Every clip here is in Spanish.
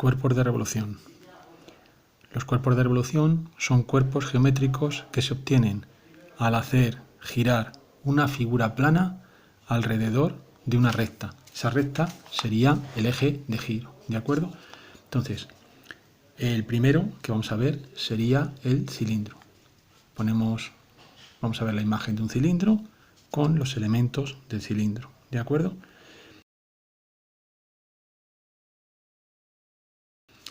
Cuerpos de revolución. Los cuerpos de revolución son cuerpos geométricos que se obtienen al hacer girar una figura plana alrededor de una recta. Esa recta sería el eje de giro, ¿de acuerdo? Entonces, el primero que vamos a ver sería el cilindro. Vamos a ver la imagen de un cilindro con los elementos del cilindro, ¿de acuerdo?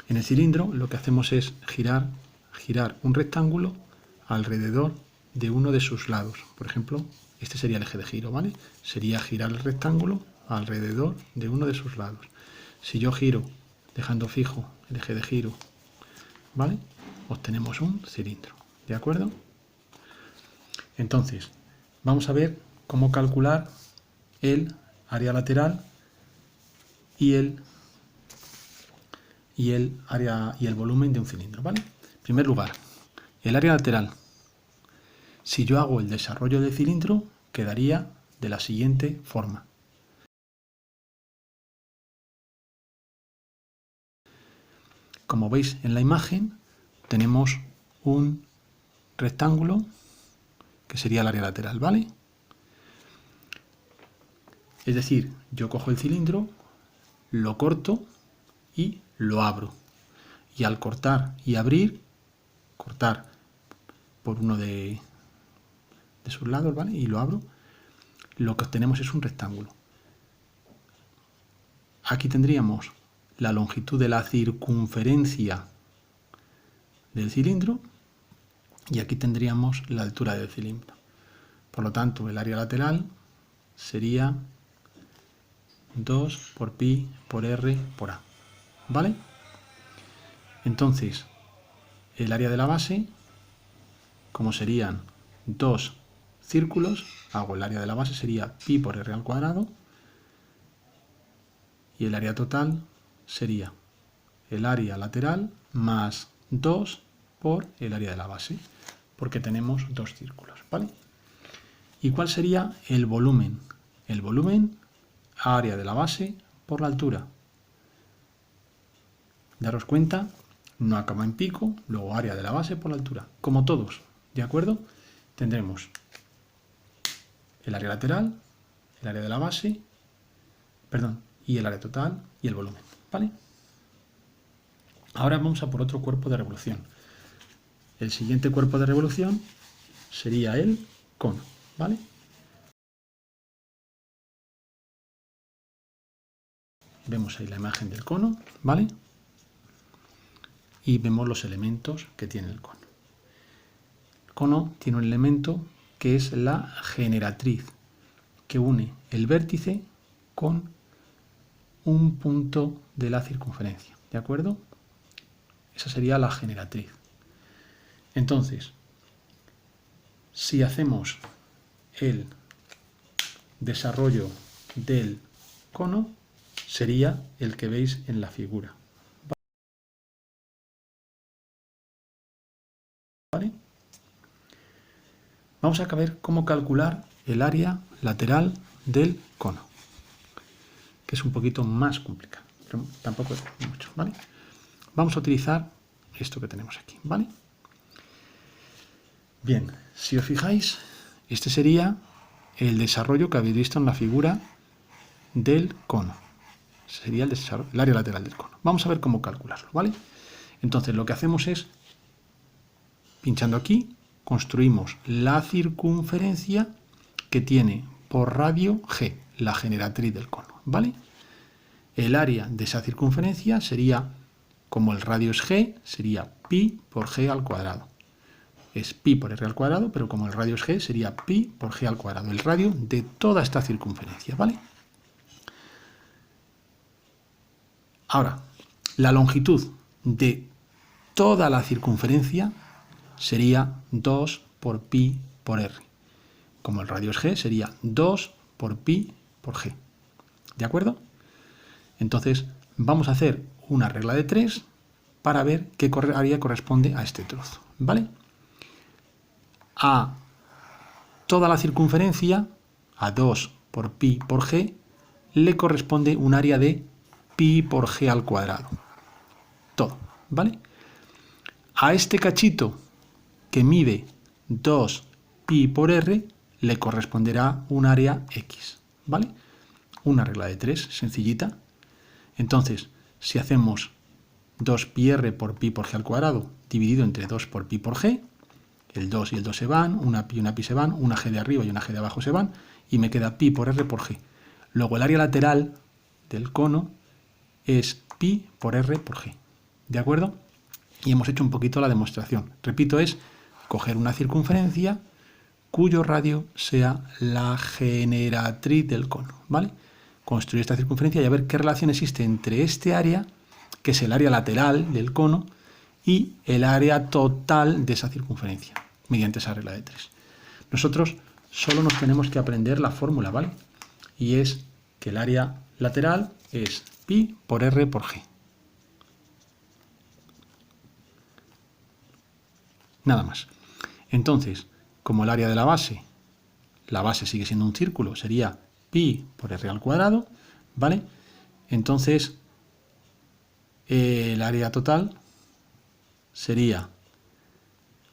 En el cilindro lo que hacemos es girar un rectángulo alrededor de uno de sus lados. Por ejemplo, este sería el eje de giro, ¿vale? Sería girar el rectángulo alrededor de uno de sus lados. Si yo giro dejando fijo el eje de giro, ¿vale? Obtenemos un cilindro, ¿de acuerdo? Entonces, vamos a ver cómo calcular el área lateral y el volumen de un cilindro, ¿vale? En primer lugar, el área lateral. Si yo hago el desarrollo del cilindro, quedaría de la siguiente forma. Como veis en la imagen, tenemos un rectángulo que sería el área lateral, ¿vale? Es decir, yo cojo el cilindro, lo corto y lo abro. Y al cortar y abrir, cortar por uno de sus lados, ¿vale? Y lo abro, lo que obtenemos es un rectángulo. Aquí tendríamos la longitud de la circunferencia del cilindro y aquí tendríamos la altura del cilindro. Por lo tanto, el área lateral sería 2 por pi por r por a, ¿vale? Entonces, el área de la base, como serían dos círculos, hago el área de la base, sería pi por r al cuadrado, y el área total sería el área lateral más 2 por el área de la base, porque tenemos dos círculos, ¿vale? ¿Y cuál sería el volumen? El volumen, área de la base por la altura. Daros cuenta, no acaba en pico, luego área de la base por la altura, como todos, ¿de acuerdo? Tendremos el área lateral, el área de la base, y el área total y el volumen, ¿vale? Ahora vamos a por otro cuerpo de revolución. El siguiente cuerpo de revolución sería el cono, ¿vale? Vemos ahí la imagen del cono, ¿vale? Y vemos los elementos que tiene el cono. El cono tiene un elemento que es la generatriz, que une el vértice con un punto de la circunferencia, ¿de acuerdo? Esa sería la generatriz. Entonces, si hacemos el desarrollo del cono, sería el que veis en la figura, ¿vale? Vamos a ver cómo calcular el área lateral del cono, que es un poquito más complicado, pero tampoco es mucho, ¿vale? Vamos a utilizar esto que tenemos aquí, ¿vale? Bien, si os fijáis, este sería el desarrollo que habéis visto en la figura del cono. Sería el área lateral del cono. Vamos a ver cómo calcularlo, ¿vale? Entonces lo que hacemos es, pinchando aquí, construimos la circunferencia que tiene por radio g, la generatriz del cono, ¿vale? El área de esa circunferencia sería, como el radio es g, sería pi por g al cuadrado. Es pi por r al cuadrado, pero como el radio es g, sería pi por g al cuadrado, el radio de toda esta circunferencia, ¿vale? Ahora, la longitud de toda la circunferencia sería 2 por pi por r. Como el radio es g, sería 2 por pi por g. ¿De acuerdo? Entonces, vamos a hacer una regla de 3 para ver qué área corresponde a este trozo, ¿vale? A toda la circunferencia, a 2 por pi por g, le corresponde un área de pi por g al cuadrado. todo, ¿vale? A este cachito que mide 2pi por r le corresponderá un área x, ¿vale? Una regla de 3, sencillita. Entonces, si hacemos 2πr por pi por g al cuadrado dividido entre 2 por pi por g, el 2 y el 2 se van, una pi y una pi se van, una g de arriba y una g de abajo se van, y me queda pi por r por g. Luego el área lateral del cono es pi por r por g. ¿De acuerdo? Y hemos hecho un poquito la demostración. Repito, es coger una circunferencia cuyo radio sea la generatriz del cono, ¿vale? Construir esta circunferencia y a ver qué relación existe entre este área, que es el área lateral del cono, y el área total de esa circunferencia, mediante esa regla de 3. Nosotros solo nos tenemos que aprender la fórmula, ¿vale? Y es que el área lateral es pi por r por g. Nada más. Entonces, como el área de la base sigue siendo un círculo, sería pi por r al cuadrado, ¿vale? Entonces, el área total sería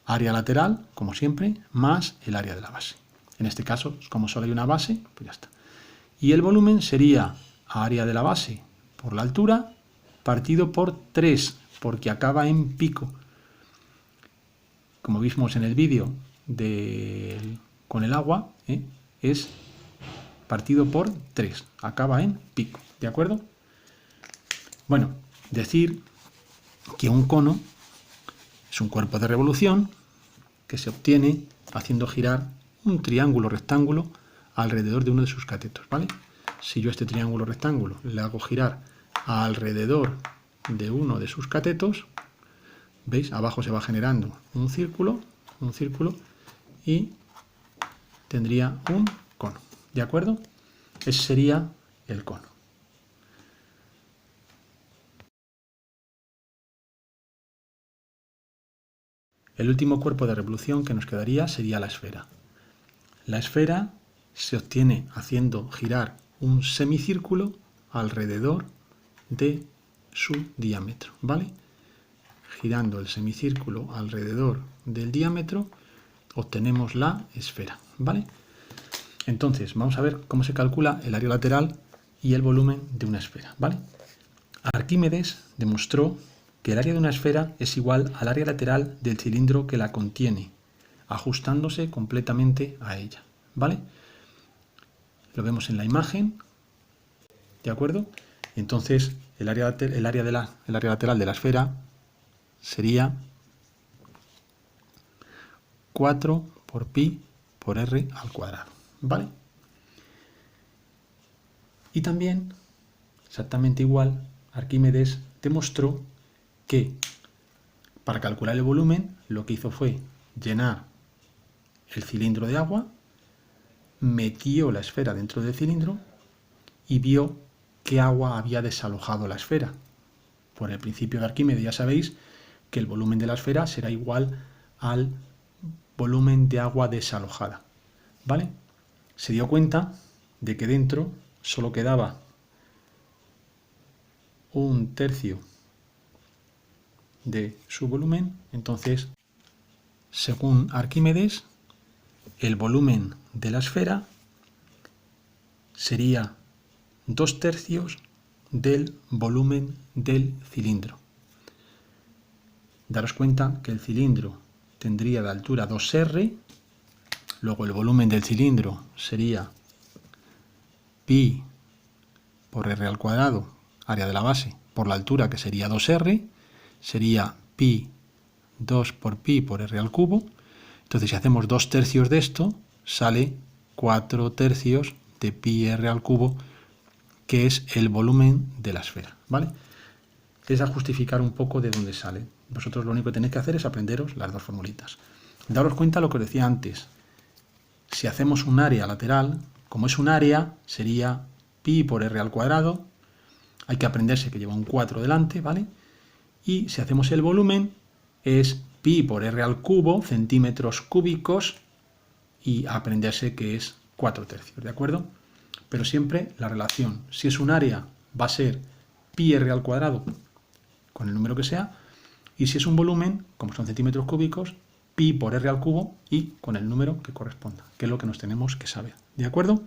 área lateral, como siempre, más el área de la base. En este caso, como solo hay una base, pues ya está. Y el volumen sería área de la base por la altura partido por 3, porque acaba en pico. Como vimos en el vídeo con el agua, es partido por 3, acaba en pico, ¿de acuerdo? Bueno, decir que un cono es un cuerpo de revolución que se obtiene haciendo girar un triángulo rectángulo alrededor de uno de sus catetos, ¿vale? Si yo este triángulo rectángulo le hago girar alrededor de uno de sus catetos, ¿veis? Abajo se va generando un círculo y tendría un cono, ¿de acuerdo? Ese sería el cono. El último cuerpo de revolución que nos quedaría sería la esfera. La esfera se obtiene haciendo girar un semicírculo alrededor de su diámetro, ¿vale? Girando el semicírculo alrededor del diámetro, obtenemos la esfera, ¿vale? Entonces, vamos a ver cómo se calcula el área lateral y el volumen de una esfera, ¿vale? Arquímedes demostró que el área de una esfera es igual al área lateral del cilindro que la contiene, ajustándose completamente a ella, ¿vale? Lo vemos en la imagen, ¿de acuerdo? Entonces, el área lateral de la esfera sería 4 por pi por r al cuadrado, ¿vale? Y también, exactamente igual, Arquímedes demostró que para calcular el volumen lo que hizo fue llenar el cilindro de agua, metió la esfera dentro del cilindro y vio qué agua había desalojado la esfera. Por el principio de Arquímedes ya sabéis que el volumen de la esfera será igual al volumen de agua desalojada, ¿vale? Se dio cuenta de que dentro solo quedaba un tercio de su volumen, entonces, según Arquímedes, el volumen de la esfera sería 2/3 del volumen del cilindro. Daros cuenta que el cilindro tendría de altura 2r, luego el volumen del cilindro sería pi por r al cuadrado, área de la base, por la altura, que sería 2r, sería pi 2 por pi por r al cubo. Entonces, si hacemos 2/3 de esto, sale 4/3 de pi r al cubo, que es el volumen de la esfera, ¿vale? Es a justificar un poco de dónde sale. Vosotros lo único que tenéis que hacer es aprenderos las dos formulitas. Daros cuenta lo que os decía antes. Si hacemos un área lateral, como es un área, sería pi por r al cuadrado. Hay que aprenderse que lleva un 4 delante, ¿vale? Y si hacemos el volumen, es pi por r al cubo, centímetros cúbicos, y aprenderse que es 4/3, ¿de acuerdo? Pero siempre la relación, si es un área, va a ser pi r al cuadrado con el número que sea, y si es un volumen, como son centímetros cúbicos, pi por r al cubo y con el número que corresponda, que es lo que nos tenemos que saber. ¿De acuerdo?